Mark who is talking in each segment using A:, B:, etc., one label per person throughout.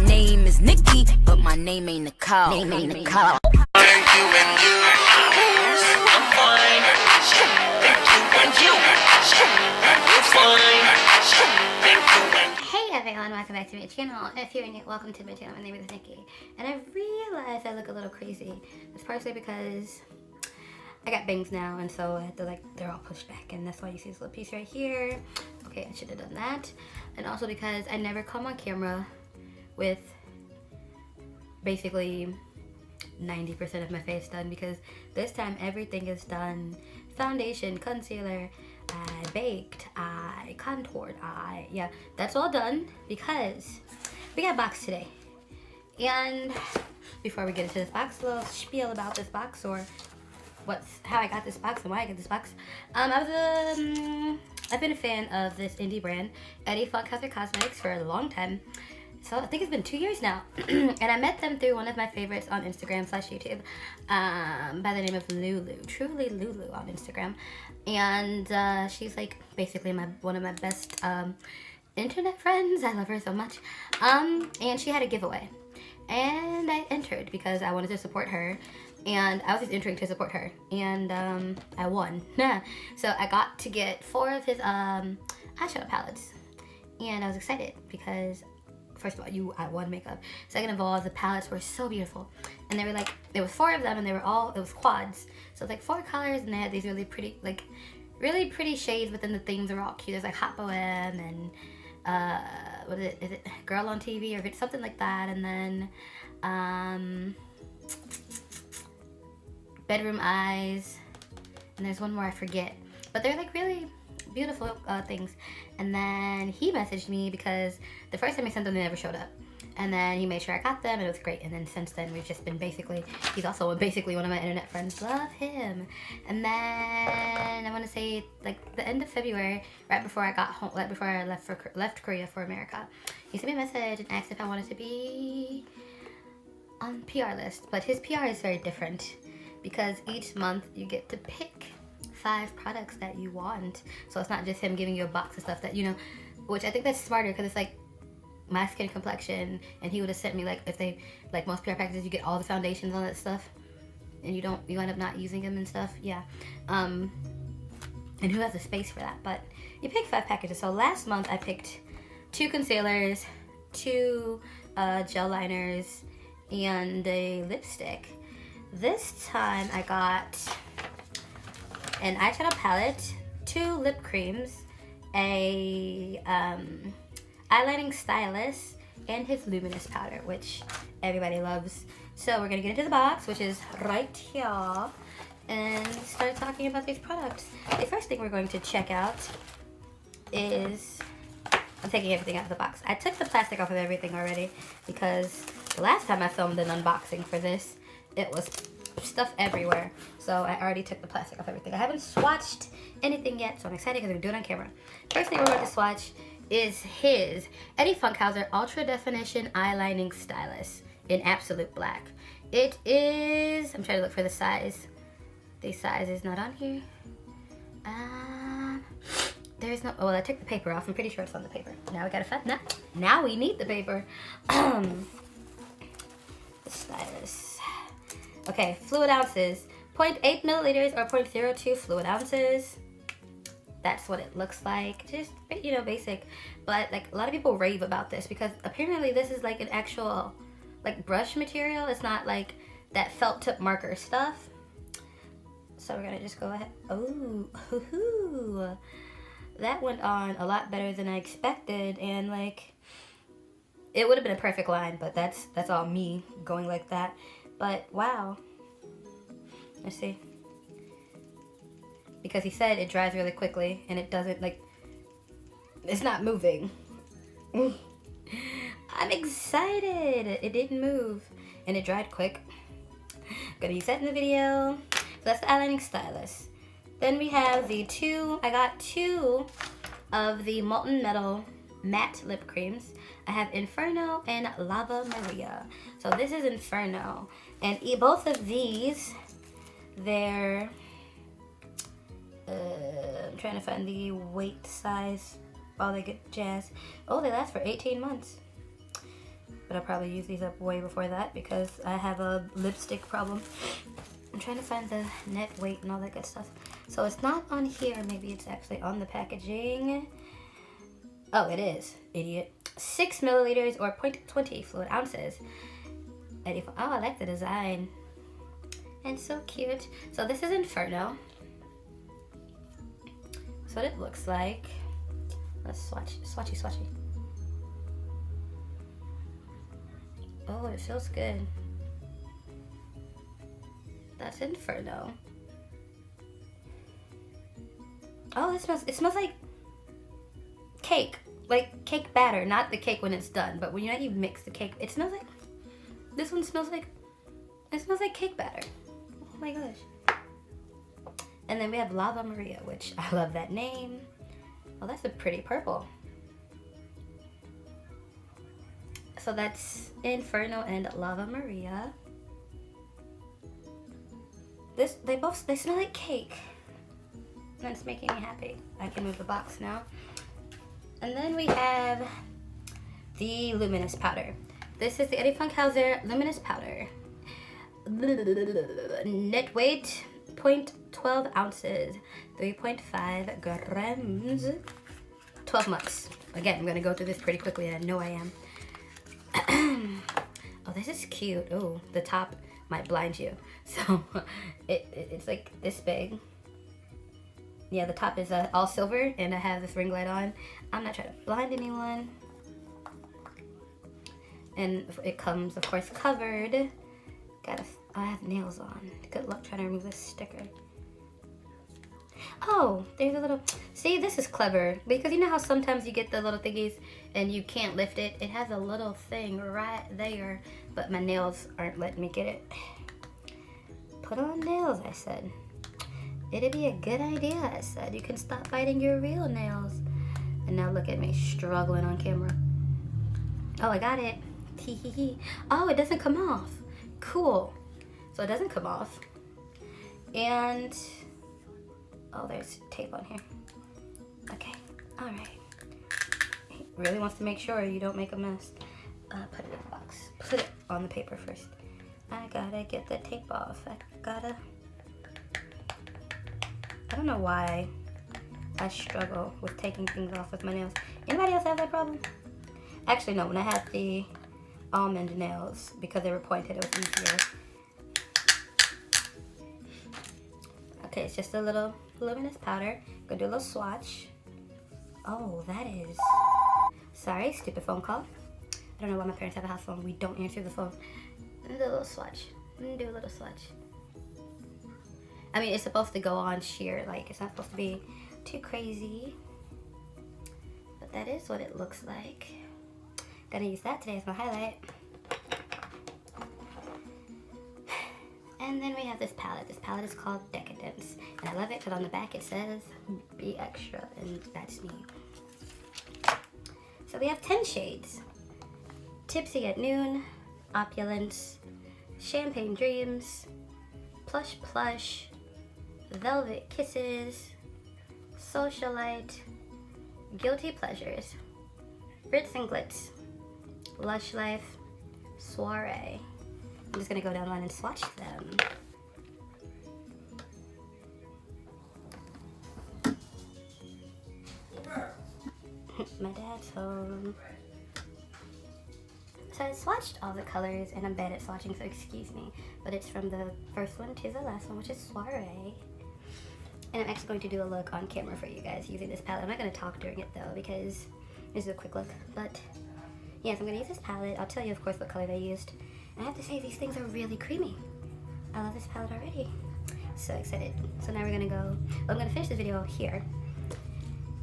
A: Name is Nikki, but my name ain't Nicole. Name ain't Nicole.
B: Thank you and you. I'm fine. Thank you and you. I'm fine. Thank you and you.
C: Hey everyone, welcome back to my channel. If you're new, welcome to my channel. My name is Nikki. And I realized I look a little crazy. It's partially because I got bangs now, and so I had to they're all pushed back, and that's why you see this little piece right here. Okay, I should have done that. And also because I never come on camera with basically 90% of my face done, because this time everything is done. Foundation, concealer, I baked, I contoured, yeah, that's all done because we got a box today. And before we get into this box, a little spiel about this box, or how I got this box and why I got this box. I've been a fan of this indie brand, Funkhouser Cosmetics, for a long time. So I think it's been 2 years now. And I met them through one of my favorites on Instagram/YouTube by the name of Lulu, truly Lulu on Instagram. And she's like basically one of my best internet friends. I love her so much. And she had a giveaway. And I entered because I wanted to support her. And I was just entering to support her. And I won. So I got to get 4 of his eyeshadow palettes. And I was excited because first of all, I won makeup. Second of all, the palettes were so beautiful. And they were there was 4 of them, and they were it was quads. So it's 4 colors, and they had these really pretty, really pretty shades, but then the themes are all cute. There's Hot Bohem and, what is it, Girl on TV, or something like that. And then, Bedroom Eyes. And there's one more I forget. But they're really beautiful things. And then he messaged me because the first time he sent them, they never showed up. And then he made sure I got them, and it was great. And then since then, we've just been he's also basically one of my internet friends. Love him. And then I want to say the end of February, right before I got home, right before I left Korea for America, he sent me a message and asked if I wanted to be on PR list. But his PR is very different because each month you get to pick 5 products that you want. So it's not just him giving you a box of stuff that, which I think that's smarter, because it's my skin complexion, and he would have sent me if they most PR packages, you get all the foundations, all that stuff, and you end up not using them and stuff. Yeah. And who has the space for that? But you pick 5 packages. So last month I picked 2 concealers, 2 gel liners, and a lipstick. This time I got an eyeshadow palette, 2 lip creams, a eyelining stylus, and his Luminous Powder, which everybody loves. So we're gonna get into the box, which is right here, and start talking about these products. The first thing we're going to check out is, I'm taking everything out of the box. I took the plastic off of everything already because the last time I filmed an unboxing for this, it was stuff everywhere. So I already took the plastic off everything. I haven't swatched anything yet, so I'm excited because I'm doing it on camera. First thing we're going to swatch is his Funkhouser Ultra Definition Eyelining Stylus in Absolute Black. It is, I'm trying to look for the size. The size is not on here. There's no, well, I took the paper off. I'm pretty sure it's on the paper. Now we gotta find that. Now we need the paper. The stylus. Okay, fluid ounces. 0.8 milliliters or 0.02 fluid ounces. That's what it looks like. Just, basic. But a lot of people rave about this because apparently this is an actual brush material. It's not that felt tip marker stuff. So we're gonna just go ahead. Oh, hoo-hoo. That went on a lot better than I expected, and it would have been a perfect line, but that's all me going like that. But wow. Let's see. Because he said it dries really quickly, and it doesn't it's not moving. I'm excited. It didn't move, and it dried quick. Gonna use that in the video. So that's the eyelining stylus. Then we have I got 2 of the Molten Metal matte lip creams. I have Inferno and Lava Maria. So this is Inferno, and both of these, they're I'm trying to find the weight size, all that good jazz. Oh, they last for 18 months. but I'll probably use these up way before that because I have a lipstick problem. I'm trying to find the net weight and all that good stuff. So it's not on here. Maybe it's actually on the packaging. Oh, it is. Idiot. 6 milliliters or 0.20 fluid ounces. 84. Oh, I like the design. And so cute. So this is Inferno. That's what it looks like. Let's swatchy. Oh, it feels good. That's Inferno. Oh, it smells like cake. Like cake batter, not the cake when it's done, but when you mix the cake, it smells like, this one smells like, it smells like cake batter. Oh my gosh. And then we have Lava Maria, which I love that name. Oh, that's a pretty purple. So that's Inferno and Lava Maria. They smell like cake. And it's making me happy. I can move the box now. And then we have the Luminous Powder. This is the Funkhouser Luminous Powder. Net weight, 0.12 ounces, 3.5 grams, 12 months. Again, I'm gonna go through this pretty quickly, and I know I am. Oh, this is cute. Oh, the top might blind you. So it's like this big. Yeah, the top is all silver, and I have this ring light on. I'm not trying to blind anyone. And it comes, of course, covered. I have nails on. Good luck trying to remove this sticker. Oh, there's a little, see, this is clever. Because you know how sometimes you get the little thingies and you can't lift it? It has a little thing right there, but my nails aren't letting me get it. Put on nails, I said. It'd be a good idea, I said. You can stop biting your real nails. And now look at me struggling on camera. Oh, I got it. Oh, it doesn't come off. Cool. So it doesn't come off. And, oh, there's tape on here. Okay, all right. He really wants to make sure you don't make a mess. Put it in the box. Put it on the paper first. I gotta get the tape off. I don't know why I struggle with taking things off with my nails. Anybody else have that problem? Actually, no. When I had the almond nails, because they were pointed, it was easier. Okay, it's just a little luminous powder. Gonna do a little swatch. Oh, that is... Sorry, stupid phone call. I don't know why my parents have a house phone. We don't answer the phone. Do a little swatch. Do a little swatch. I mean, it's supposed to go on sheer. Like, it's not supposed to be too crazy. But that is what it looks like. Gonna use that today as my highlight. And then we have this palette. This palette is called Decadence. And I love it because on the back it says, be extra. And that's me. So we have 10 shades. Tipsy at Noon, Opulence, Champagne Dreams, Plush Plush, Velvet Kisses, Socialite, Guilty Pleasures, Ritz and Glitz, Lush Life, Soiree. I'm just gonna go down the line and swatch them. My dad's home. So I swatched all the colors, and I'm bad at swatching, so excuse me. But it's from the first one to the last one, which is Soiree. And I'm actually going to do a look on camera for you guys using this palette. I'm not going to talk during it though, because this is a quick look. But yes, I'm going to use this palette. I'll tell you, of course, what color I used. And I have to say, these things are really creamy. I love this palette already. So excited. So now we're going to go, well, I'm going to finish this video here.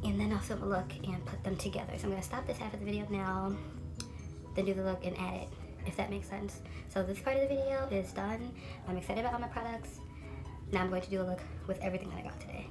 C: And then I'll film a look and put them together. So I'm going to stop this half of the video now, then do the look and add it, if that makes sense. So this part of the video is done. I'm excited about all my products. Now I'm going to do a look with everything that I got today.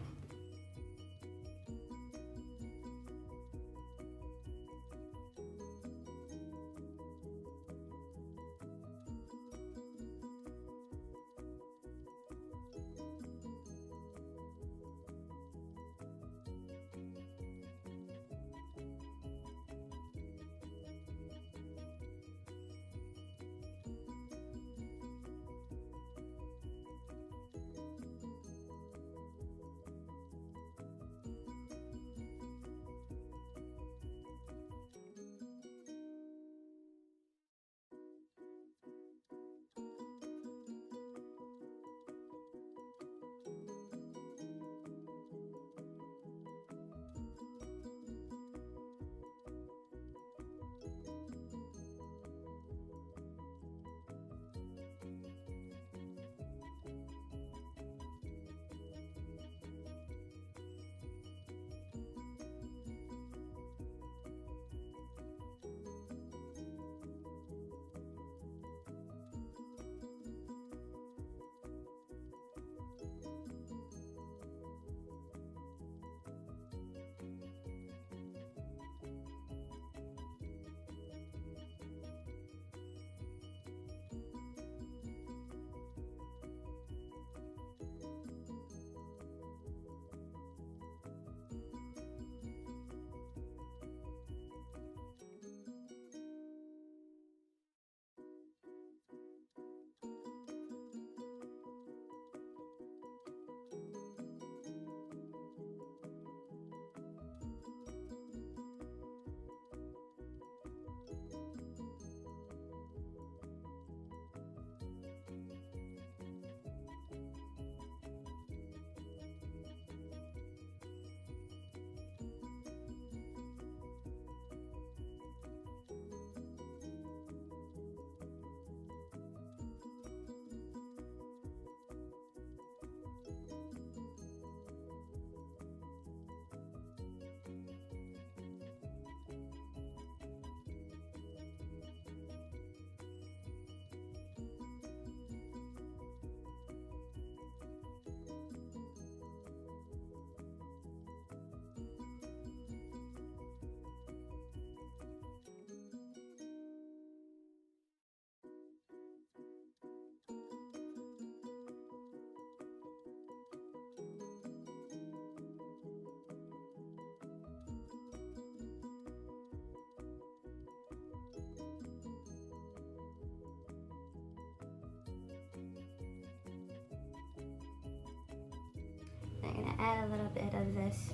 C: I'm gonna add a little bit of this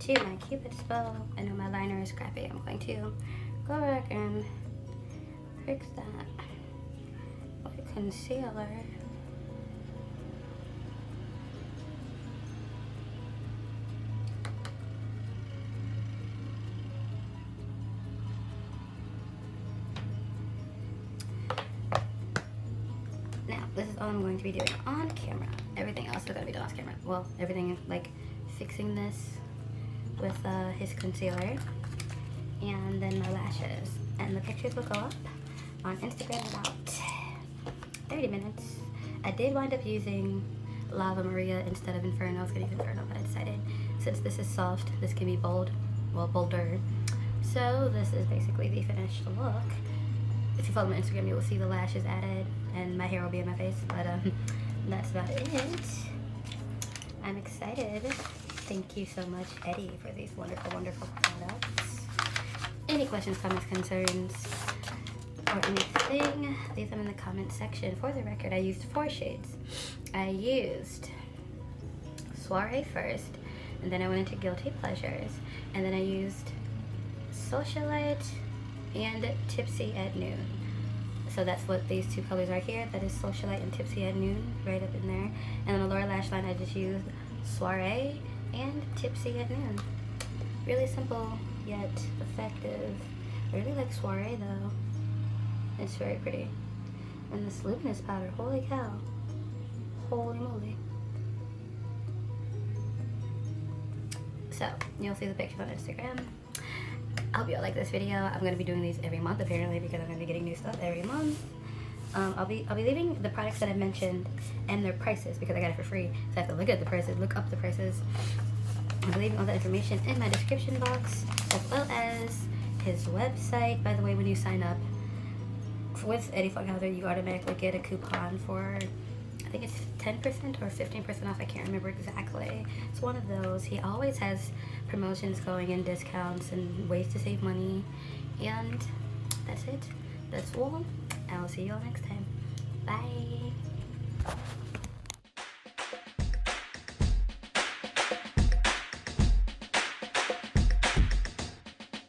C: to my Cupid's bow. I know my liner is crappy. I'm going to go back and fix that with concealer. Now, this is all I'm going to be doing on camera. Everything else is going to be done off camera. Well, everything like fixing this with his concealer, and then my lashes. And the pictures will go up on Instagram in about 30 minutes. I did wind up using Lava Maria instead of Inferno. I was going to use Inferno, but I decided since this is soft, this can be bold, well, bolder. So this is basically the finished look. If you follow my Instagram, you will see the lashes added, and my hair will be in my face, but that's about it. I'm excited. Thank you so much, Eddie, for these wonderful, wonderful products. Any questions, comments, concerns, or anything, leave them in the comment section. For the record, I used 4 shades. I used Soiree first, and then I went into Guilty Pleasures, and then I used Socialite and Tipsy at Noon. So that's what these 2 colors are here. That is Socialite and Tipsy at Noon, right up in there. And on the lower lash line, I just used Soiree and Tipsy at Noon. Really simple, yet effective. I really like Soiree though. It's very pretty. And this Luminous Powder, holy cow. Holy moly. So, you'll see the pictures on Instagram. I hope you all like this video. I'm going to be doing these every month apparently, because I'm going to be getting new stuff every month. I'll be leaving the products that I mentioned and their prices, because I got it for free. So I have to look at the prices, look up the prices. I'll be leaving all that information in my description box, as well as his website. By the way, when you sign up with Eddie Funkhouser, you automatically get a coupon for, I think it's 10% or 15% off. I can't remember exactly. It's one of those. He always has promotions going and discounts and ways to save money. And that's it. That's all. I will see you all next time.